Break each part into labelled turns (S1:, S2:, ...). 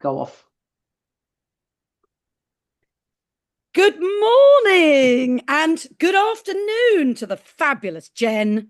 S1: go off.
S2: Good morning and good afternoon to the fabulous Jen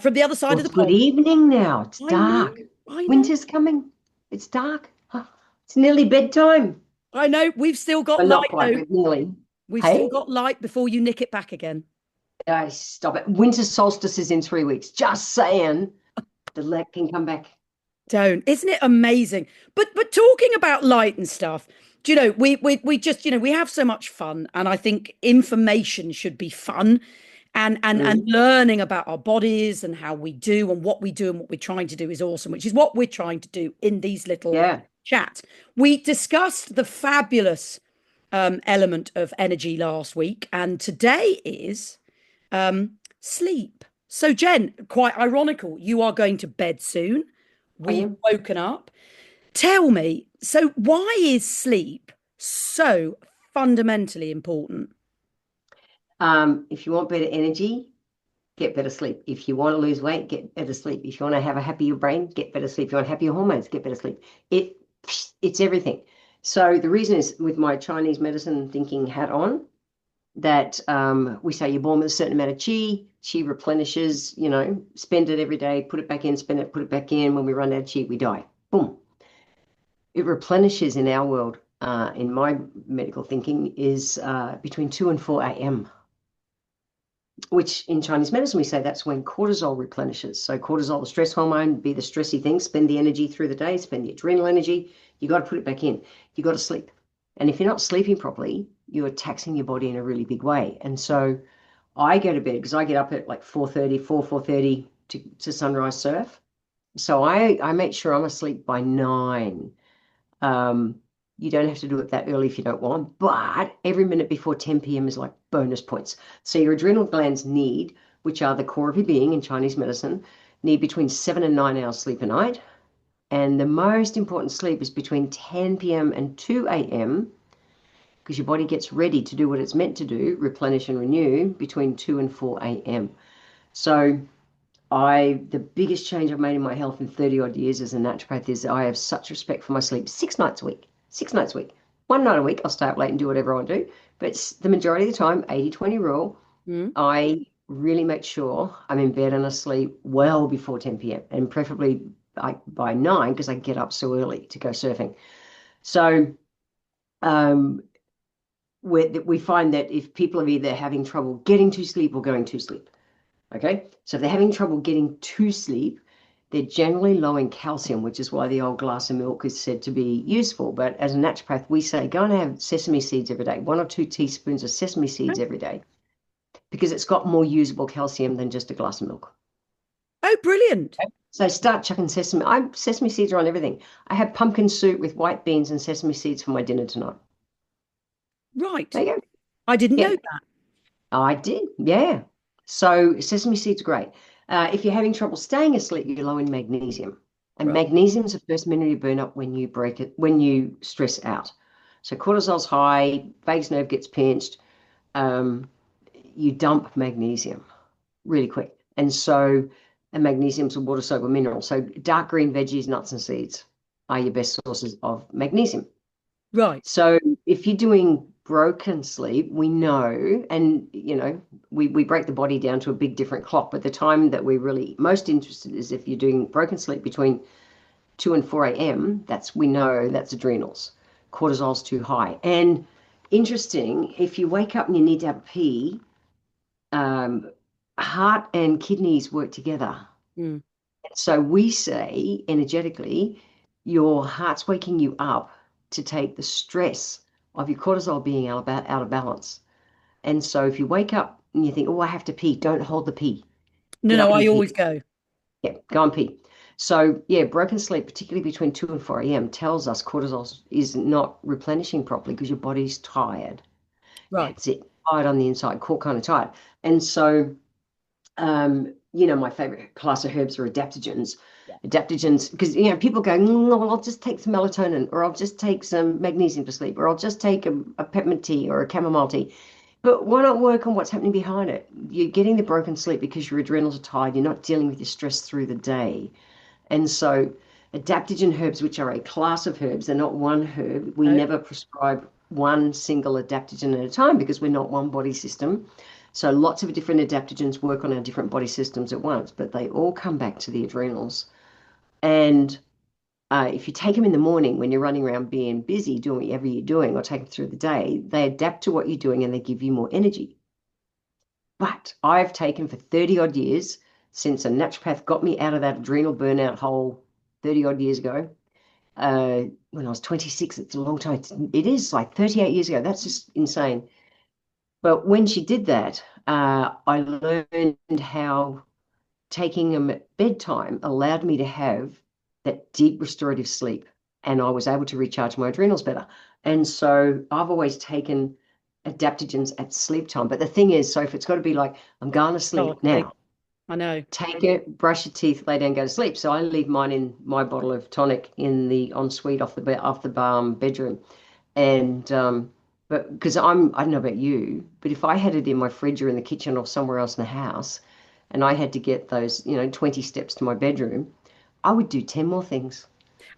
S2: from the other side
S1: Well,
S2: of the
S1: it's good
S2: pond.
S1: evening now. It's
S2: I know,
S1: dark.
S2: I know,
S1: Winter's coming. It's dark. Huh. It's nearly bedtime.
S2: I know. We've still got
S1: Well, not
S2: light
S1: quite,
S2: though.
S1: but nearly.
S2: We've still
S1: Hey,
S2: got light before you nick it back again.
S1: stop it. Winter solstice is in 3 weeks. Just saying, the light can come back.
S2: Don't. Isn't it amazing? But talking about light and stuff, do you know, we just, we have so much fun, and I think information should be fun and
S1: Mm.
S2: learning about our bodies and how we do and what we do and what we're trying to do is awesome, which is what we're trying to do in these little
S1: Yeah.
S2: chats. We discussed the fabulous element of energy last week, and today is sleep. So, Jen, quite ironical, you are going to bed soon.
S1: Are
S2: We've
S1: you?
S2: woken up. Tell me, so why is sleep so fundamentally important?
S1: If you want better energy, get better sleep. If you want to lose weight, get better sleep. If you want to have a happier brain, get better sleep. If you want happier hormones, get better sleep. It it's everything. So the reason is with my Chinese medicine thinking hat on, that we say you're born with a certain amount of chi. Chi replenishes, spend it every day, put it back in, spend it, put it back in. When we run out of chi, we die. Boom. It replenishes in our world, in my medical thinking, is between 2 and 4 a.m., which in Chinese medicine, we say that's when cortisol replenishes. So cortisol, the stress hormone, be the stressy thing, spend the energy through the day, spend the adrenal energy. You got to put it back in. You got to sleep. And if you're not sleeping properly, you're taxing your body in a really big way. And so I go to bed because I get up at like 4:30, 4:30 to sunrise surf. So I make sure I'm asleep by 9. Um, you don't have to do it that early if you don't want, but every minute before 10 p.m. is like bonus points. So your adrenal glands need, which are the core of your being in Chinese medicine, need between 7 and 9 hours sleep a night. And the most important sleep is between 10 p.m. and 2 a.m. because your body gets ready to do what it's meant to do, replenish and renew between 2 and 4 a.m. So the biggest change I've made in my health in 30 odd years as a naturopath is I have such respect for my sleep 6 nights a week. 6 nights a week. One night a week, I'll stay up late and do whatever I want to do. But the majority of the time, 80-20 rule,
S2: Mm.
S1: I really make sure I'm in bed and asleep well before 10 p.m. and preferably by 9 because I get up so early to go surfing. So um, we find that if people are either having trouble getting to sleep or going to sleep, okay? So if they're having trouble getting to sleep, they're generally low in calcium, which is why the old glass of milk is said to be useful. But as a naturopath, we say go and have sesame seeds every day, 1 or 2 teaspoons of sesame seeds every day, because it's got more usable calcium than just a glass of milk.
S2: Oh, brilliant.
S1: Okay. So start chucking sesame seeds are on everything. I had pumpkin soup with white beans and sesame seeds for my dinner tonight.
S2: Right.
S1: There you go.
S2: I didn't know
S1: Yeah.
S2: that.
S1: I did, yeah. So sesame seeds are great. If you're having trouble staying asleep, you're low in magnesium. And
S2: Right.
S1: magnesium is the first mineral you burn up when you break it, when you stress out. So cortisol's high, vagus nerve gets pinched, um, you dump magnesium really quick. And magnesium's a water soluble mineral. So dark green veggies, nuts and seeds are your best sources of magnesium.
S2: Right.
S1: So if you're doing broken sleep, we know, and we break the body down to a big different clock, but the time that we're really most interested is if you're doing broken sleep between 2 and 4 a.m., we know that's adrenals. Cortisol's too high. And interesting, if you wake up and you need to have a pee, um, heart and kidneys work together.
S2: Mm.
S1: So we say energetically, your heart's waking you up to take the stress of your cortisol being out of balance. And so if you wake up and you think, oh, I have to pee, don't hold the pee.
S2: No,
S1: Get
S2: no,
S1: up
S2: I
S1: and pee.
S2: always go.
S1: Yeah, go and pee. So yeah, broken sleep, particularly between 2 and 4 a.m., tells us cortisol is not replenishing properly because your body's tired.
S2: Right.
S1: That's it. Tired on the inside, core kind of tired. And so my favorite class of herbs are adaptogens.
S2: Yeah.
S1: Adaptogens, because people go, no, well, I'll just take some melatonin, or I'll just take some magnesium for sleep, or I'll just take a peppermint tea or a chamomile tea. But why not work on what's happening behind it? You're getting the broken sleep because your adrenals are tired. You're not dealing with your stress through the day. And so Adaptogen herbs, which are a class of herbs, they're not one herb. We
S2: No.
S1: never prescribe one single adaptogen at a time because we're not one body system. So lots of different adaptogens work on our different body systems at once, but they all come back to the adrenals. And if you take them in the morning when you're running around being busy doing whatever you're doing, or take them through the day, they adapt to what you're doing and they give you more energy. But I've taken for 30 odd years since a naturopath got me out of that adrenal burnout hole 30 odd years ago. When I was 26, it's a long time. It is like 38 years ago. That's just insane. But when she did that, I learned how taking them at bedtime allowed me to have that deep restorative sleep. And I was able to recharge my adrenals better. And so I've always taken adaptogens at sleep time. But the thing is, so if it's got to be like, I'm going to
S2: Oh,
S1: sleep now,
S2: I know.
S1: take it, brush your teeth, lay down, go to sleep. So I leave mine in my bottle of tonic in the ensuite off the bedroom. And but because I don't know about you, but if I had it in my fridge or in the kitchen or somewhere else in the house, and I had to get those, 20 steps to my bedroom, I would do 10 more things.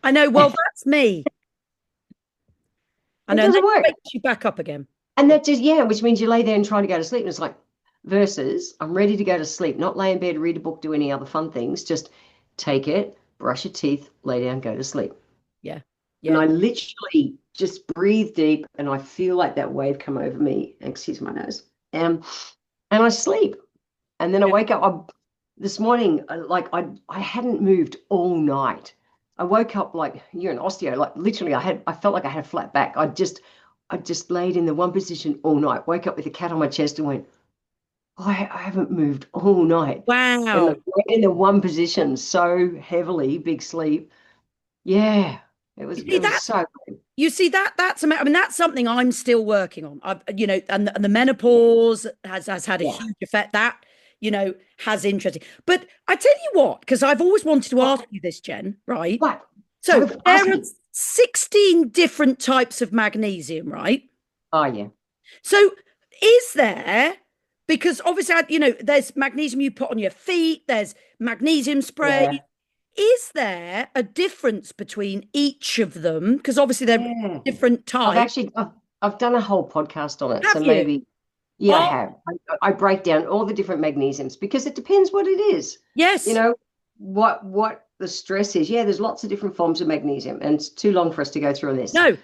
S2: I know. Well, that's me. I
S1: It
S2: know. And then
S1: doesn't
S2: it
S1: work.
S2: wakes you back up again.
S1: And that just, yeah, which means you lay there and try to go to sleep. And it's like, versus I'm ready to go to sleep, not lay in bed, read a book, do any other fun things. Just take it, brush your teeth, lay down, go to sleep.
S2: Yeah.
S1: And
S2: Yeah.
S1: I literally just breathe deep and I feel like that wave come over me. Excuse my nose. And I sleep. And then I
S2: Yeah.
S1: wake up. This morning, like I hadn't moved all night. I woke up like you're an osteo, like literally I felt like I had a flat back. I just laid in the one position all night, woke up with a cat on my chest and went, oh, I haven't moved all night. And
S2: Wow.
S1: in the one position so heavily, big sleep. Yeah, it was
S2: You see
S1: it was
S2: that?
S1: so good.
S2: You see that? I mean, that's something I'm still working on. And the
S1: Yeah,
S2: menopause has had a
S1: yeah.
S2: huge effect. That, has interesting. But I tell you what, because I've always wanted to
S1: What?
S2: ask you this, Jen, right?
S1: What?
S2: So
S1: Go ask
S2: there are
S1: me.
S2: 16 different types of magnesium, right?
S1: Oh yeah,
S2: So is there, because obviously, there's magnesium you put on your feet, there's magnesium spray.
S1: yeah,
S2: Is there a difference between each of them? Because obviously they're
S1: yeah.
S2: different
S1: I've
S2: types.
S1: actually I've done a whole podcast on it, so
S2: Have you?
S1: maybe yeah, I
S2: Oh,
S1: have. I break down all the different magnesiums because it depends what it is. You
S2: yes.
S1: know what the stress is. Yeah, there's lots of different forms of magnesium, and it's too long for us to go through on this.
S2: No.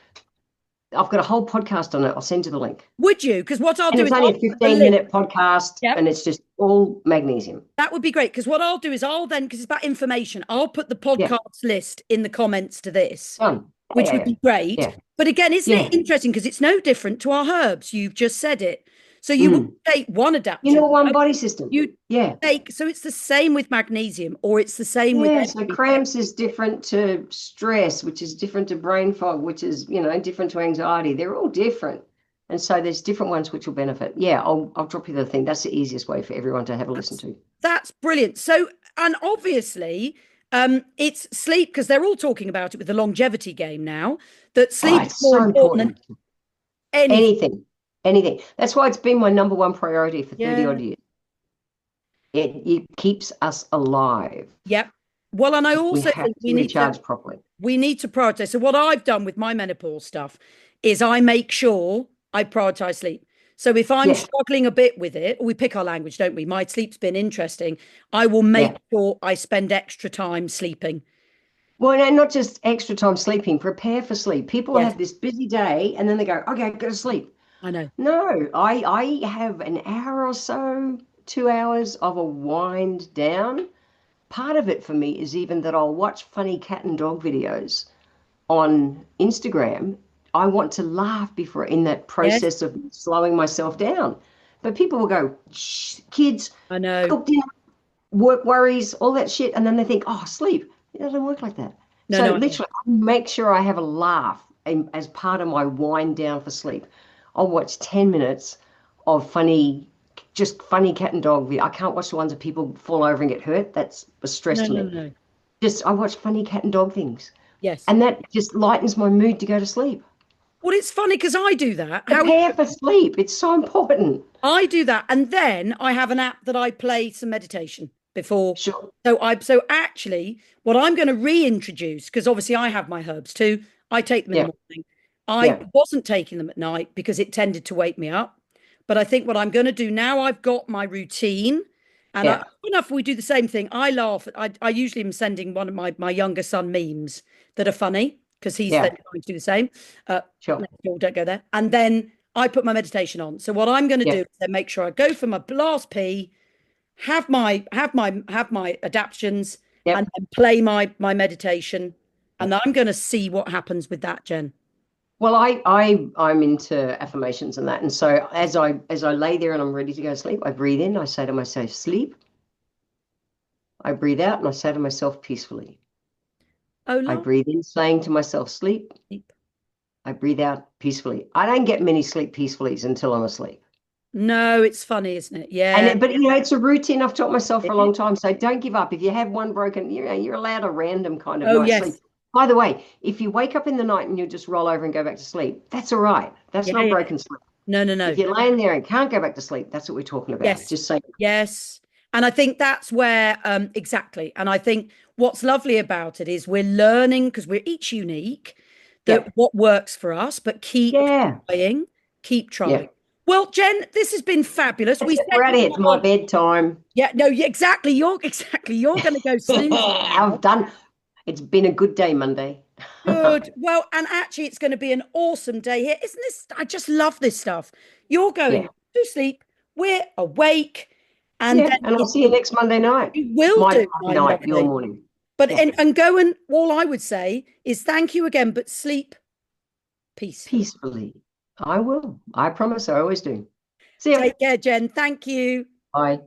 S1: I've got a whole podcast on it. I'll send you the link.
S2: Would you? Because what I'll
S1: And
S2: do
S1: it's
S2: is
S1: only
S2: I'll
S1: a
S2: put the link.
S1: 15-minute podcast,
S2: Yep.
S1: and it's just all magnesium.
S2: That would be great. Because what I'll do is because it's about information, I'll put the
S1: Yeah,
S2: podcast list in the comments to this,
S1: done.
S2: which
S1: Yeah,
S2: would
S1: yeah,
S2: be great.
S1: yeah,
S2: But again, isn't
S1: yeah.
S2: it interesting? Because it's no different to our herbs. You've just said it. So you would
S1: Mm.
S2: take one
S1: You
S2: adaptogen.
S1: know, one body system.
S2: You
S1: Yeah.
S2: so it's the same with magnesium, or it's the same with
S1: Yeah, so
S2: everything.
S1: cramps is different to stress, which is different to brain fog, which is, different to anxiety. They're all different. And so there's different ones which will benefit. Yeah, I'll drop you the thing. That's the easiest way for everyone to have a listen
S2: That's
S1: to.
S2: that's brilliant. So, and obviously, it's sleep because they're all talking about it with the longevity game now. That
S1: Oh,
S2: sleep is
S1: it's
S2: more
S1: so
S2: important than
S1: important.
S2: anything.
S1: Anything, anything. That's why it's been my number one priority for 30
S2: Yeah.
S1: odd years. It keeps us alive.
S2: Yep. Well, and I
S1: We
S2: also
S1: have
S2: think
S1: to recharge properly.
S2: we need to prioritize. So what I've done with my menopause stuff is I make sure I prioritize sleep. So if I'm
S1: Yeah,
S2: struggling a bit with it, we pick our language, don't we? My sleep's been interesting. I will
S1: yeah.
S2: make sure I spend extra time sleeping.
S1: Well, and not just extra time sleeping, prepare for sleep. People
S2: Yes,
S1: have this busy day and then they go, okay, go to sleep.
S2: I know.
S1: No, I have an hour or so, 2 hours of a wind down. Part of it for me is even that I'll watch funny cat and dog videos on Instagram. I want to laugh before in that
S2: Yes,
S1: process of slowing myself down. But people will go, shh, kids,
S2: I know.
S1: cook dinner, work worries, all that shit, and then they think, oh, sleep. It doesn't work like that.
S2: No,
S1: So
S2: no, I know.
S1: literally, I make sure I have a laugh as part of my wind down for sleep. I'll watch 10 minutes of just funny cat and dog video. I can't watch the ones that people fall over and get hurt. That's a stress
S2: No,
S1: to
S2: no,
S1: me.
S2: no.
S1: Just I watch funny cat and dog things.
S2: Yes.
S1: And that just lightens my mood to go to sleep.
S2: Well, it's funny because I do that.
S1: Prepare for sleep. It's so important.
S2: I do that, and then I have an app that I play some meditation. before.
S1: Sure.
S2: So actually, what I'm going to reintroduce, because obviously I have my herbs too. I take them in the
S1: Yeah.
S2: morning. I
S1: Yeah.
S2: wasn't taking them at night because it tended to wake me up. But I think what I'm going to do now, I've got my routine. And
S1: Yeah.
S2: enough, we do the same thing. I laugh. I usually am sending one of my younger son memes that are funny because he's then
S1: Yeah.
S2: trying to do the same.
S1: Sure.
S2: Next door, don't go there. And then I put my meditation on. So what I'm going to
S1: Yeah.
S2: do is then make sure I go for my last pee, have my adaptions, and
S1: Yep.
S2: then play my meditation. And then I'm going to see what happens with that, Jen.
S1: Well, I'm into affirmations and that. And so as I lay there and I'm ready to go to sleep, I breathe in, I say to myself, sleep. I breathe out and I say to myself, peacefully.
S2: Oh,
S1: I
S2: love
S1: breathe in, saying to myself, sleep.
S2: sleep.
S1: I breathe out peacefully. I don't get many sleep peacefulies until I'm asleep.
S2: No, it's funny, isn't it?
S1: And
S2: Yeah.
S1: but it's a routine I've taught myself for a
S2: Yeah.
S1: long time. So don't give up. If you have one broken, you're allowed a random kind of
S2: Oh,
S1: night's sleep.
S2: yes.
S1: By the way, if you wake up in the night and you just roll over and go back to sleep, that's all right. That's
S2: Yeah,
S1: not
S2: yeah.
S1: broken sleep.
S2: No, no,
S1: If
S2: no.
S1: you're laying there and can't go back to sleep, that's what we're talking about.
S2: Yes.
S1: Just say,
S2: Yes. And I think that's where exactly. And I think what's lovely about it is we're learning because we're each unique that
S1: yeah,
S2: what works for us, but keep
S1: yeah,
S2: trying, keep trying.
S1: yeah.
S2: Well, Jen, this has been fabulous.
S1: That's
S2: We
S1: it.
S2: said
S1: We're at
S2: we
S1: it. It's my
S2: might.
S1: bedtime.
S2: Yeah, no, yeah, exactly. You're exactly. You're going to go snoozing now.
S1: I've done. It's been a good day, Monday.
S2: Good. Well, and actually, it's going to be an awesome day here. Isn't this? I just love this stuff. You're
S1: Yeah,
S2: going to sleep. We're awake. And
S1: yeah.
S2: then
S1: And I'll see you next Monday night.
S2: you will
S1: My
S2: do, my
S1: night, your
S2: lovely.
S1: morning.
S2: But
S1: Yeah,
S2: and go and all I would say is thank you again, but sleep peacefully.
S1: peacefully. I will. I promise. I always do. See ya.
S2: Take care, Jen. Thank you.
S1: Bye.